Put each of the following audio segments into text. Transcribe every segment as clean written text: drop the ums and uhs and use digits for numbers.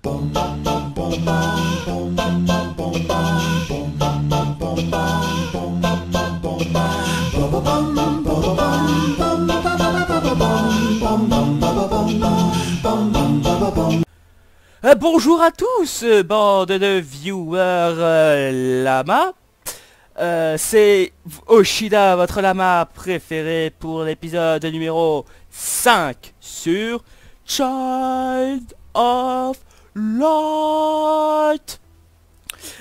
Bonjour à tous, bande de viewers lama. C'est Oshida, votre lama préféré pour l'épisode numéro 5 sur Child of Light.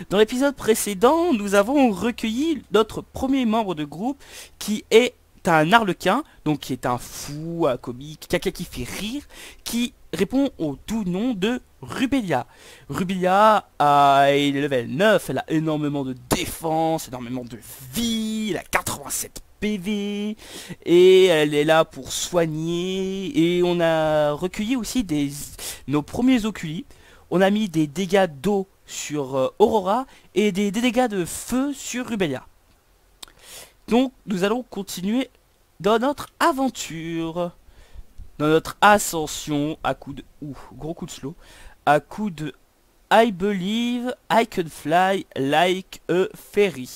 Dans l'épisode précédent, nous avons recueilli notre premier membre de groupe qui est un arlequin, donc qui est un fou, un comique, quelqu'un qui fait rire, qui répond au doux nom de Rubelia. Rubelia est level 9, elle a énormément de défense, énormément de vie, elle a 87 PV, et elle est là pour soigner, et on a recueilli aussi nos premiers oculi. On a mis des dégâts d'eau sur Aurora, et des dégâts de feu sur Rubelia. Donc nous allons continuer dans notre aventure, dans notre ascension à coup de... gros coup de slow, à coup de I believe I can fly like a fairy.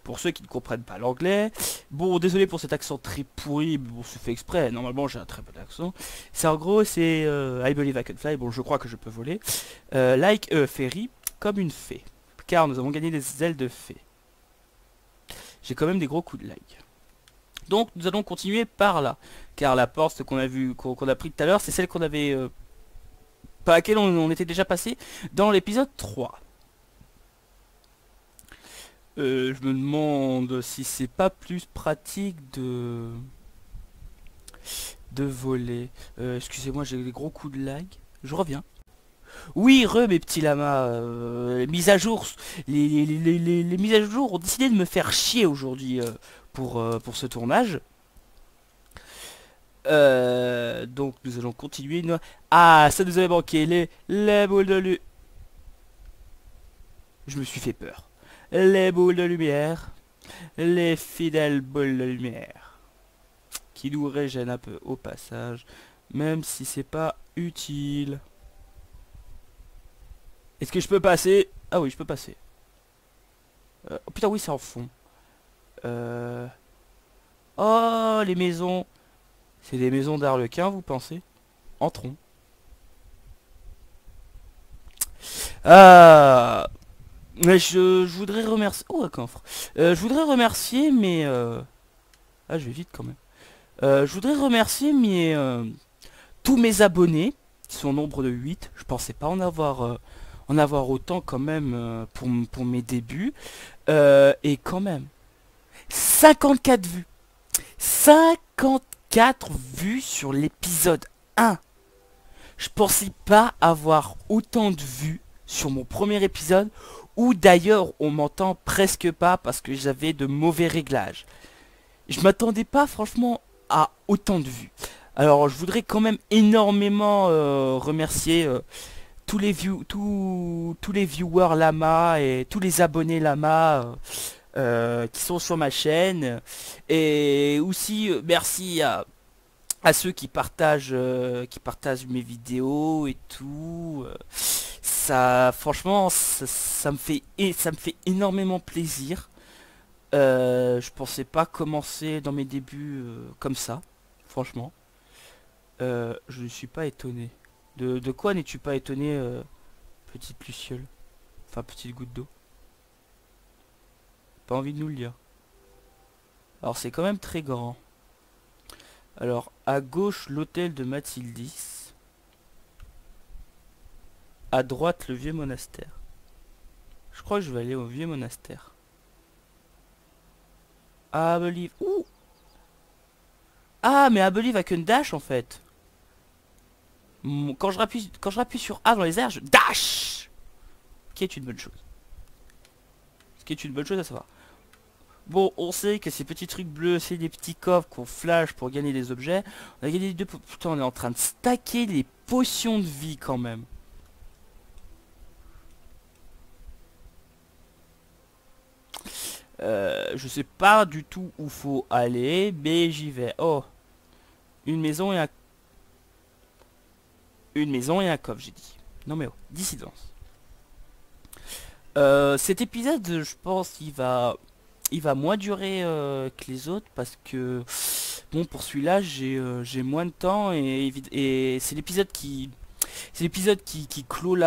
Pour ceux qui ne comprennent pas l'anglais, bon désolé pour cet accent très pourri, mais bon c'est fait exprès, normalement j'ai un très bon accent. C'est en gros c'est I believe I can fly, bon je crois que je peux voler, like a fairy, comme une fée, car nous avons gagné des ailes de fée. J'ai quand même des gros coups de lag. Donc nous allons continuer par là, car la porte qu'on a vu, qu'on a pris tout à l'heure, c'est celle qu'on avait par laquelle on était déjà passé dans l'épisode 3. Je me demande si c'est pas plus pratique de voler. Excusez-moi, j'ai des gros coups de lag. Je reviens. Oui, mes petits lamas, les mises à jour, les mises à jour ont décidé de me faire chier aujourd'hui pour ce tournage. Donc nous allons continuer. Ah, ça nous avait manqué, les boules de lumière. Je me suis fait peur. Les boules de lumière, les fidèles boules de lumière, qui nous régènent un peu au passage, même si c'est pas utile. Est-ce que je peux passer? Ah oui, je peux passer. Oh putain, oui, c'est en fond. Oh, les maisons. C'est des maisons d'Arlequin, vous pensez? Entrons. Ah, mais je voudrais remercier... Oh, un coffre. Je voudrais remercier mes... Ah, je vais vite quand même. Je voudrais remercier tous mes abonnés, qui sont au nombre de 8. Je pensais pas en avoir autant quand même pour mes débuts. Et quand même, 54 vues. 54 vues sur l'épisode 1. Je pensais pas avoir autant de vues sur mon premier épisode, où d'ailleurs on m'entend presque pas parce que j'avais de mauvais réglages. Je m'attendais pas franchement à autant de vues. Alors je voudrais quand même énormément remercier tous les viewers lama et tous les abonnés lama qui sont sur ma chaîne, et aussi merci à ceux qui partagent mes vidéos et tout. Ça franchement ça me fait énormément plaisir. Je pensais pas commencer dans mes débuts comme ça, franchement. Je ne suis pas étonné. De quoi n'es-tu pas étonné, petite luciole? Enfin, petite goutte d'eau. Pas envie de nous le dire. Alors, c'est quand même très grand. Alors, à gauche, l'hôtel de Mathildis. À droite, le vieux monastère. Je crois que je vais aller au vieux monastère. Ah, Believe. Ouh! Ah, mais I believe I can dash en fait. Quand je rappuie sur A dans les airs, je dash. Ce qui est une bonne chose. Ce qui est une bonne chose à savoir. Bon, on sait que ces petits trucs bleus, c'est des petits coffres qu'on flash pour gagner des objets. On a gagné deux... Putain, on est en train de stacker les potions de vie quand même. Je sais pas du tout où faut aller, mais j'y vais. Oh, une maison et un coffre, j'ai dit. Non mais oh, dissidence. Cet épisode, je pense, il va moins durer que les autres parce que bon, pour celui-là, j'ai moins de temps et c'est l'épisode qui clôt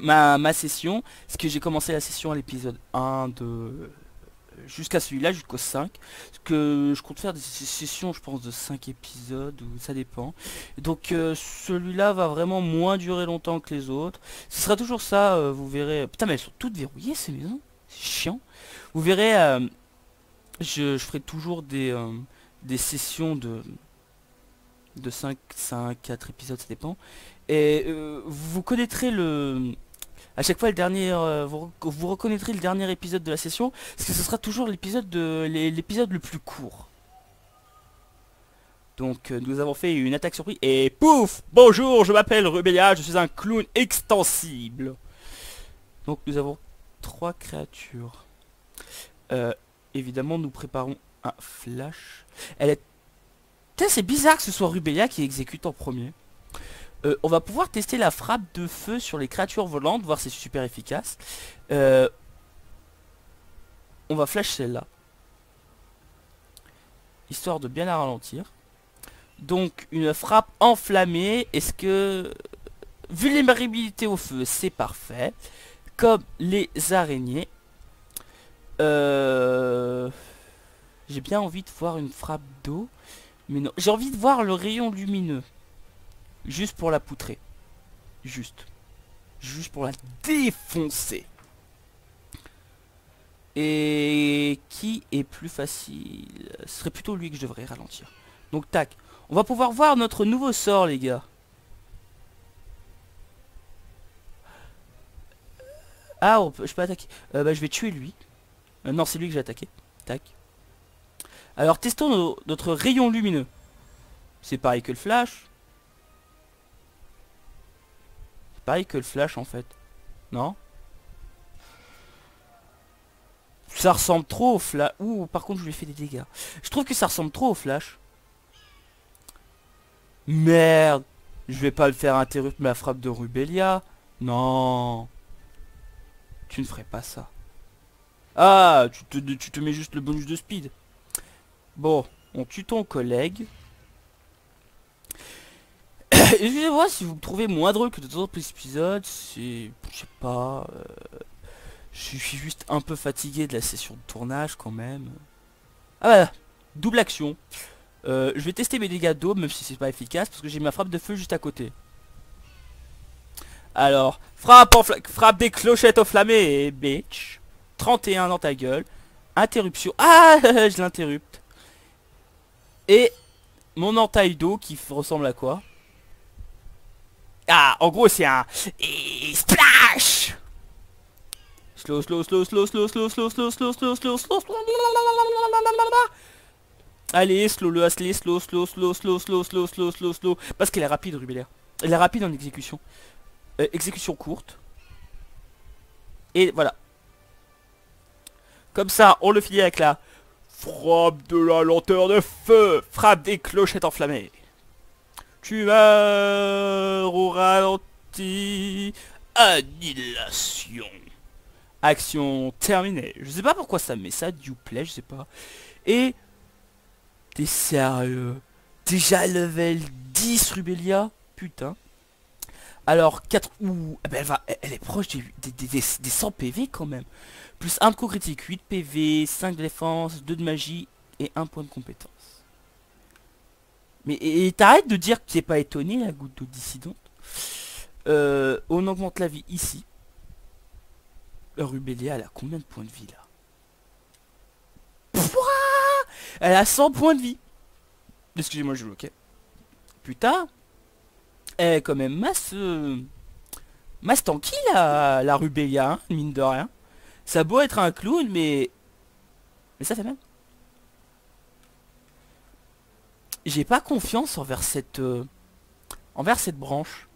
ma session. Parce que j'ai commencé la session à l'épisode 1 de jusqu'à celui-là, jusqu'au 5. Parce que je compte faire des sessions, je pense, de 5 épisodes, ou ça dépend. Donc celui-là va vraiment moins durer longtemps que les autres. Ce sera toujours ça, vous verrez. Putain, mais elles sont toutes verrouillées ces maisons. C'est chiant. Vous verrez, je ferai toujours des sessions de 4 épisodes, ça dépend. Et vous connaîtrez à chaque fois le dernier, vous reconnaîtrez le dernier épisode de la session, parce que ce sera toujours l'épisode le plus court. Donc nous avons fait une attaque surprise et pouf! Bonjour, je m'appelle Rubélia, je suis un clown extensible. Donc nous avons 3 créatures. Évidemment nous préparons un flash. C'est bizarre que ce soit Rubélia qui exécute en premier. On va pouvoir tester la frappe de feu sur les créatures volantes, voir si c'est super efficace. On va flash celle-là, histoire de bien la ralentir. Donc une frappe enflammée. Est-ce que vulnérabilité au feu, c'est parfait. Comme les araignées. J'ai bien envie de voir une frappe d'eau. Mais non, j'ai envie de voir le rayon lumineux. Juste pour la poutrer. Juste pour la défoncer. Et qui est plus facile? Ce serait plutôt lui que je devrais ralentir. Donc tac. On va pouvoir voir notre nouveau sort, les gars. Ah, je peux attaquer. Bah, je vais tuer lui. Non, c'est lui que j'ai attaqué. Tac. Alors, testons notre rayon lumineux. C'est pareil que le flash. C'est pareil que le flash, en fait. Non? Ça ressemble trop au flash. Ouh, par contre, je lui ai fait des dégâts. Je trouve que ça ressemble trop au flash. Merde. Je vais pas le faire interrompre la frappe de Rubélia. Non. Tu ne ferais pas ça. Ah, tu te mets juste le bonus de speed. Bon, on tue ton collègue. Excusez-moi si vous me trouvez moins drôle que d'autres épisodes. C'est... Je sais pas... je suis juste un peu fatigué de la session de tournage quand même. Ah voilà, double action. Je vais tester mes dégâts d'eau, même si c'est pas efficace, parce que j'ai ma frappe de feu juste à côté. Alors, frappe des clochettes enflammées, bitch. 31 dans ta gueule. Interruption. Ah, je l'interrupte. Et mon entaille d'eau qui ressemble à quoi? Ah, en gros, c'est un... Et splash. Slow. Allez, slow. Parce qu'elle est rapide, Rubélia. Elle est rapide en exécution. Exécution courte. Et voilà. Comme ça, on le finit avec la frappe de la lenteur de feu. Frappe des clochettes enflammées. Tu meurs au ralenti. Annihilation. Action terminée. Je sais pas pourquoi ça met ça, du play, je sais pas. Et... T'es sérieux? Déjà level 10, Rubélia? Putain. Alors 4... Ouh, ben elle est proche des 100 PV quand même. Plus 1 de coup critique, 8 PV, 5 de défense, 2 de magie et 1 point de compétence. Mais et t'arrêtes de dire que t'es pas étonné, la goutte d'eau dissidente. On augmente la vie ici. Rubélia, elle a combien de points de vie là? Pouah, elle a 100 points de vie. Excusez-moi, je bloquais. Putain. Elle est quand même masse tanky la Rubélia, hein, mine de rien. Ça a beau être un clown, mais ça fait mal. J'ai pas confiance envers cette branche.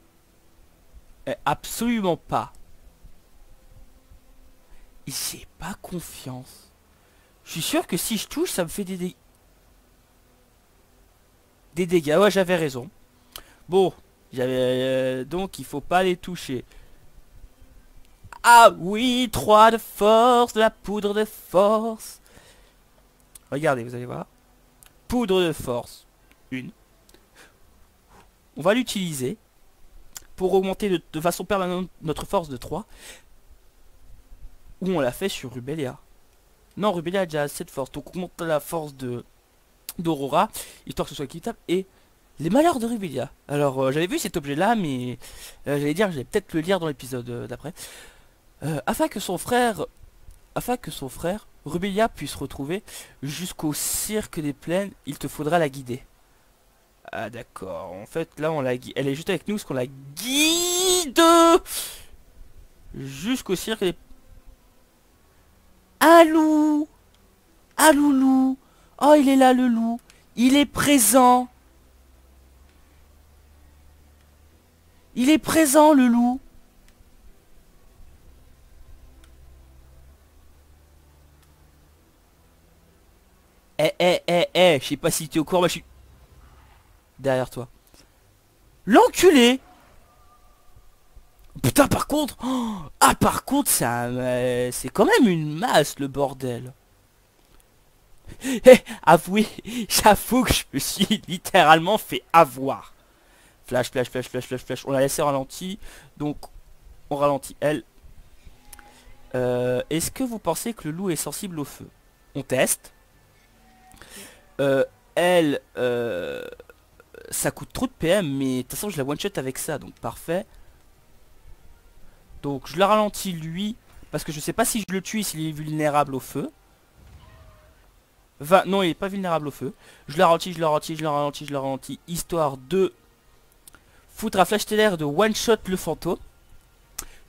Absolument pas. J'ai pas confiance. Je suis sûr que si je touche, ça me fait des dégâts. Ouais, j'avais raison. Bon, Donc il faut pas les toucher. Ah oui, 3 de force, de la poudre de force. Regardez, vous allez voir. Poudre de force. Une. On va l'utiliser pour augmenter de façon permanente notre force de 3. Ou on l'a fait sur Rubelia. Non, Rubelia a déjà assez de force. Donc on monte la force d'Aurora, histoire que ce soit équitable. Et les malheurs de Rubelia. Alors j'avais vu cet objet là, mais j'allais dire, j'allais peut-être le lire dans l'épisode d'après. Afin que son frère, Rubelia, puisse retrouver jusqu'au cirque des plaines, il te faudra la guider. Ah d'accord, en fait là on la guide. Elle est juste avec nous parce qu'on la guide jusqu'au cirque des... Un loup. Un loulou. Oh il est là le loup. Il est présent. Il est présent le loup. Je sais pas si tu es au courant, mais je suis derrière toi. L'enculé. Putain par contre par contre c'est quand même une masse le bordel. Avouez, j'avoue que je me suis littéralement fait avoir. Flash, flash, flash, flash, flash, flash. On l'a laissé ralenti. Donc on ralentit elle. Est-ce que vous pensez que le loup est sensible au feu? On teste. Elle ça coûte trop de PM, mais de toute façon je la one shot avec ça, donc parfait. Donc je la ralentis lui, parce que je sais pas si je le tue, s'il est vulnérable au feu. Non, il est pas vulnérable au feu. Je la ralentis, je la ralentis, je la ralentis, je la ralentis, histoire de foutre un flash stellaire de one shot le fantôme.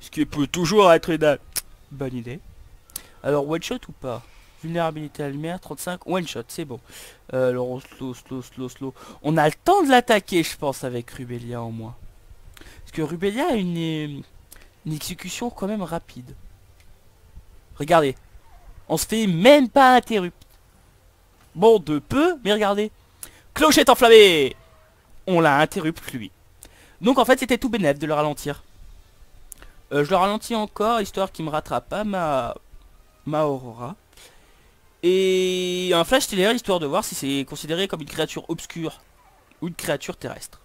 Ce qui peut toujours être une bonne idée. Alors one shot ou pas? Vulnérabilité à la lumière, 35, one shot, c'est bon. Alors on slow. On a le temps de l'attaquer, je pense, avec Rubelia au moins. Parce que Rubelia a une exécution quand même rapide. Regardez. On se fait même pas interrupt. Bon, de peu, mais regardez. Clochette enflammée. On l'a interrupt lui. Donc en fait c'était tout bénef de le ralentir. Je le ralentis encore, histoire qu'il me rattrape pas ma Aurora. Et un flash stellaire, histoire de voir si c'est considéré comme une créature obscure ou une créature terrestre.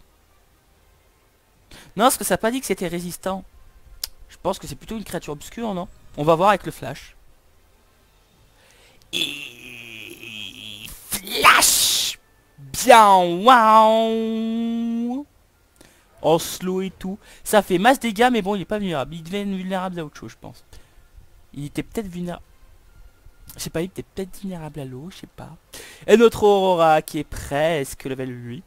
Non, parce que ça n'a pas dit que c'était résistant. Je pense que c'est plutôt une créature obscure, non? On va voir avec le flash. Et... flash. Bien, waouh. En slow et tout. Ça fait masse dégâts, mais bon, il est pas vulnérable. Il devient vulnérable à autre chose, je pense. Il était peut-être vulnérable. Je sais pas, il était peut-être vulnérable à l'eau, je sais pas. Et notre Aurora qui est presque level 8.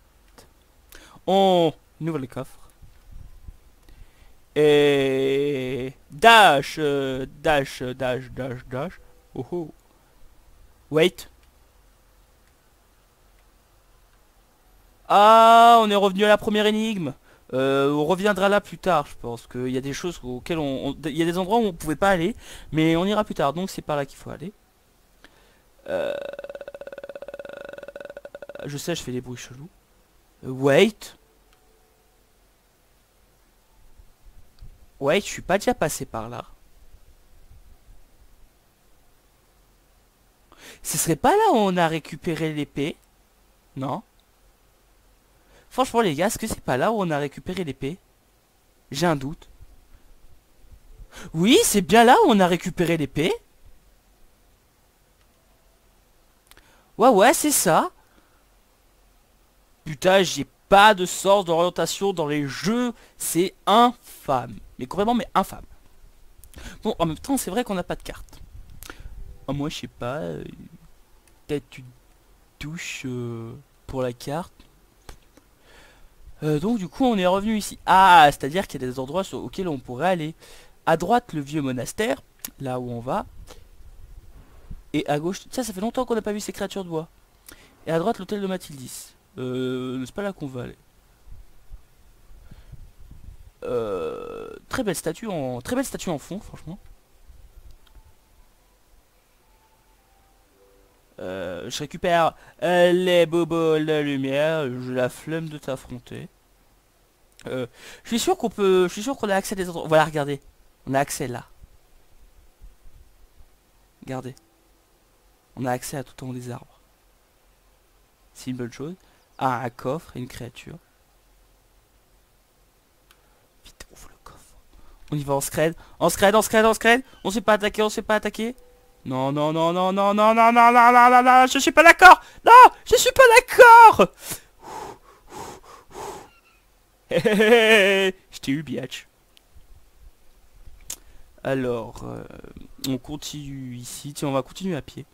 On ouvre le coffre. Et... dash. Oh oh. Wait. Ah, on est revenu à la première énigme. On reviendra là plus tard, je pense qu'il y a des choses auxquelles il y a des endroits où on pouvait pas aller, mais on ira plus tard, donc c'est par là qu'il faut aller. Je sais, je fais des bruits chelous. Wait. Wait, je suis pas déjà passé par là. Ce serait pas là où on a récupéré l'épée? Non. Franchement les gars, est-ce que c'est pas là où on a récupéré l'épée? J'ai un doute. Oui, c'est bien là où on a récupéré l'épée. Ouais, c'est ça. Putain, j'ai pas de sens d'orientation dans les jeux. C'est infâme. Mais complètement, mais infâme. Bon, en même temps, c'est vrai qu'on n'a pas de carte. Ah, moi, je sais pas. Peut-être une touche pour la carte. Donc, du coup, on est revenu ici. Ah, c'est-à-dire qu'il y a des endroits auxquels on pourrait aller. À droite, le vieux monastère. Là où on va. Et à gauche... Tiens, ça fait longtemps qu'on n'a pas vu ces créatures de bois. Et à droite, l'hôtel de Mathildis. C'est pas là qu'on va aller. Très belle statue en fond, franchement. Je récupère les bobos de lumière. J'ai la flemme de t'affronter. Je suis sûr qu'on peut... Je suis sûr qu'on a accès à des endroits... Voilà, regardez. On a accès là. Regardez. On a accès à tout en haut des arbres. C'est une bonne chose. Ah, un coffre et une créature. Vite, ouvre le coffre. On y va en scred. En scred, en scred, en scred. On s'est pas attaqué, on s'est pas attaqué. Non, non, non, non, non, non, non, non, non, non, non, non, je suis pas d'accord. Non, je suis pas d'accord. Je t'ai eu, biatch. Alors, on continue ici. Tiens, on va continuer à pied.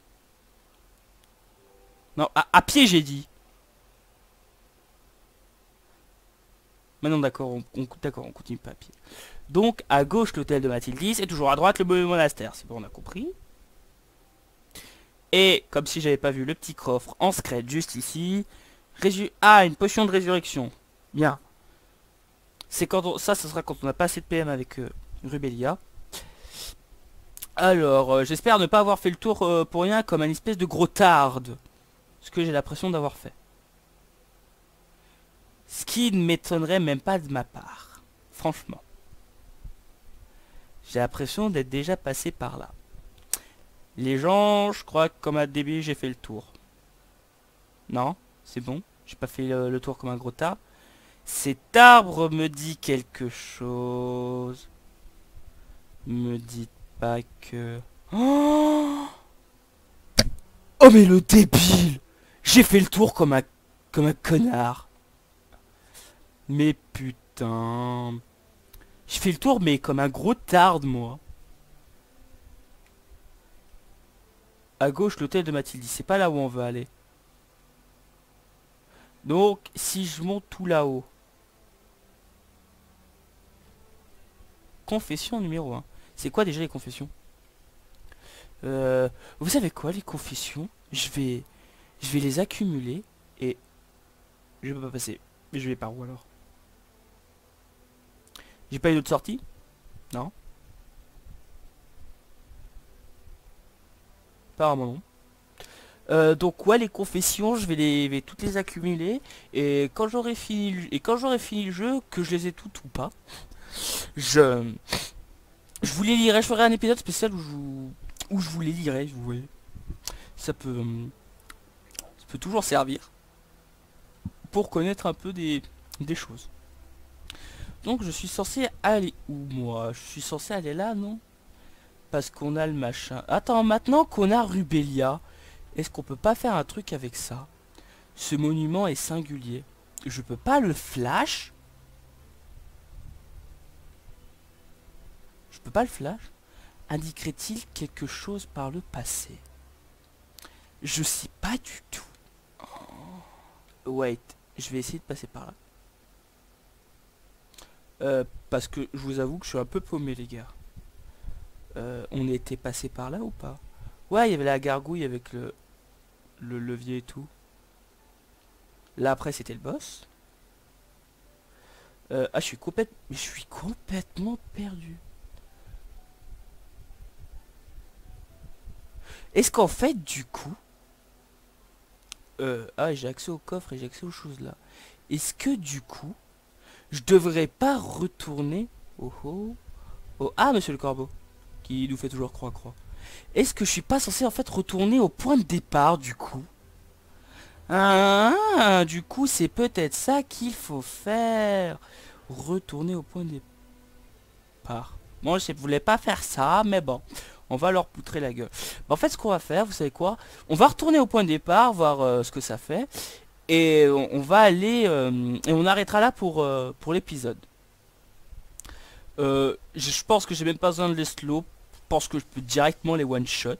Non, à pied, j'ai dit. Maintenant, d'accord, on continue pas à pied. Donc, à gauche, l'hôtel de Mathildis, et toujours à droite, le monastère. C'est bon, on a compris. Et, comme si j'avais pas vu le petit coffre en secret juste ici. Ah, une potion de résurrection. Bien. C'est quand on... Ça, ce sera quand on n'a pas assez de PM avec Rubelia. Alors, j'espère ne pas avoir fait le tour pour rien comme un espèce de gros tarde. Ce que j'ai l'impression d'avoir fait. Ce qui ne m'étonnerait même pas de ma part. Franchement. J'ai l'impression d'être déjà passé par là. Les gens, je crois que comme un début, j'ai fait le tour. Non, c'est bon. J'ai pas fait le tour comme un gros tarde. Cet arbre me dit quelque chose. Me dites pas que... Oh, oh mais le débile! J'ai fait le tour comme un connard. Mais putain... Je fais le tour mais comme un gros tarde moi. À gauche l'hôtel de Mathilde. C'est pas là où on veut aller. Donc si je monte tout là-haut. Confession numéro 1. C'est quoi déjà les confessions? Vous savez quoi les confessions? Je vais les accumuler et je peux pas passer. Mais je vais par où alors? J'ai pas eu d'autre sortie? Non. Apparemment non. Donc ouais les confessions je vais toutes les accumuler et quand j'aurai fini le jeu, que je les ai toutes ou pas, je vous les lirai, je ferai un épisode spécial où je vous les lirai, vous voyez. Ça peut toujours servir pour connaître un peu des choses. Donc je suis censé aller où moi? Je suis censé aller là, non? Parce qu'on a le machin. Attends, maintenant qu'on a Rubelia, est-ce qu'on peut pas faire un truc avec ça? Ce monument est singulier. Je peux pas le flash? Je peux pas le flash? Indiquerait-il quelque chose par le passé? Je sais pas du tout. Oh. Wait, je vais essayer de passer par là. Parce que je vous avoue que je suis un peu paumé les gars. On était passé par là ou pas? Ouais, il y avait la gargouille avec le levier et tout. Là après c'était le boss. Ah je suis complètement perdu. Est-ce qu'en fait du coup... ah j'ai accès au coffre et j'ai accès aux choses là. Est-ce que du coup... Je devrais pas retourner... Oh oh... Oh ah monsieur le corbeau. Qui nous fait toujours croix. Est-ce que je suis pas censé en fait retourner au point de départ du coup? Ah, du coup c'est peut-être ça qu'il faut faire. Retourner au point de départ. Bon je voulais pas faire ça mais bon. On va leur poutrer la gueule. En fait ce qu'on va faire, vous savez quoi? On va retourner au point de départ, voir ce que ça fait. Et on va aller... et on arrêtera là pour l'épisode. Je pense que j'ai même pas besoin de les slow. Je pense que je peux directement les one shot.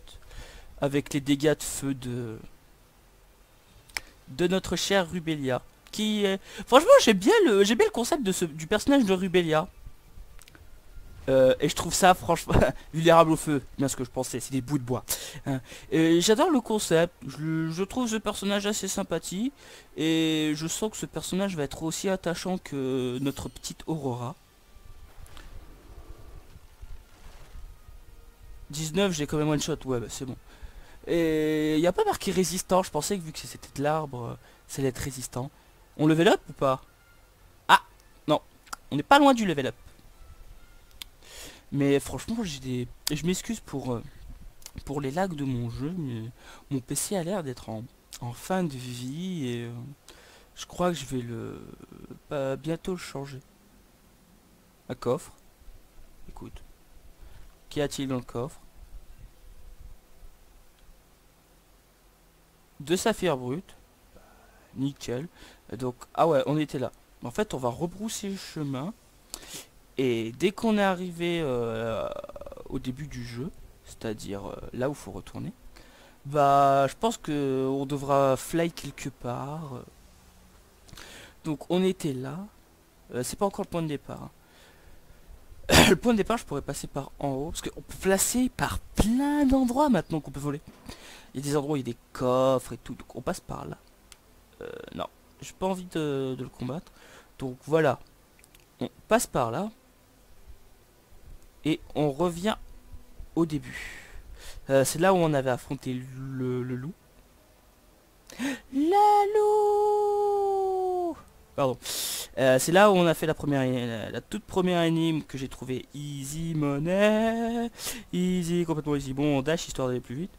Avec les dégâts de feu de notre chère Rubelia. Qui est... Franchement j'ai bien le concept du personnage de Rubelia. Et je trouve ça franchement vulnérable au feu, bien ce que je pensais, c'est des bouts de bois. Hein. J'adore le concept, je trouve ce personnage assez sympathique. Et je sens que ce personnage va être aussi attachant que notre petite Aurora. 19 j'ai quand même one shot, ouais bah c'est bon. Et il n'y a pas marqué résistant, je pensais que vu que c'était de l'arbre, ça allait être résistant. On level up ou pas? Ah non, On n'est pas loin du level up. Mais franchement, j'ai des... Je m'excuse pour les lags de mon jeu, mais mon PC a l'air d'être en fin de vie et je crois que je vais bientôt le changer. Un coffre. Écoute. Qu'y a-t-il dans le coffre? 2 saphirs bruts. Nickel. Donc, ah ouais, on était là. En fait, on va rebrousser le chemin. Et dès qu'on est arrivé au début du jeu, c'est-à-dire là où il faut retourner, bah je pense que on devra fly quelque part. Donc on était là. C'est pas encore le point de départ, hein. Le point de départ, je pourrais passer par en haut. Parce qu'on peut placer par plein d'endroits maintenant qu'on peut voler. Il y a des endroits où il y a des coffres et tout. Donc on passe par là. Non, j'ai pas envie de le combattre. Donc voilà. On passe par là. Et on revient au début. C'est là où on avait affronté le loup. Le loup. Pardon. C'est là où on a fait la toute première énigme que j'ai trouvé easy money. Easy, complètement easy. Bon, on dash histoire d'aller plus vite.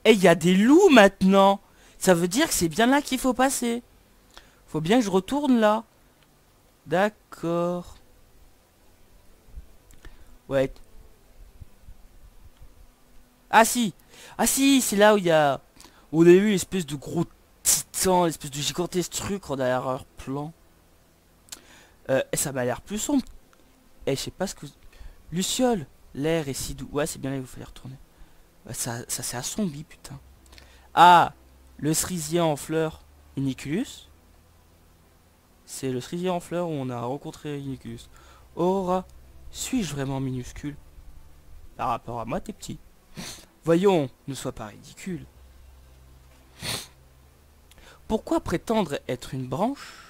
Et il y a des loups maintenant. Ça veut dire que c'est bien là qu'il faut passer. Faut bien que je retourne là. D'accord. Ouais. Ah si. Ah si, c'est là où il y a... On a vu l'espèce de gros titan, l'espèce de gigantesque truc en arrière-plan. Et ça m'a l'air plus sombre. Et je sais pas ce que... Luciole, l'air est si doux. Ouais, c'est bien là où il fallait retourner. Ouais, ça s'est assombri, putain. Ah, le cerisier en fleurs, Iniculus. C'est le cerisier en fleurs où on a rencontré Iniculus. Aura, suis-je vraiment minuscule? Par rapport à moi, t'es petit. Voyons, ne sois pas ridicule. Pourquoi prétendre être une branche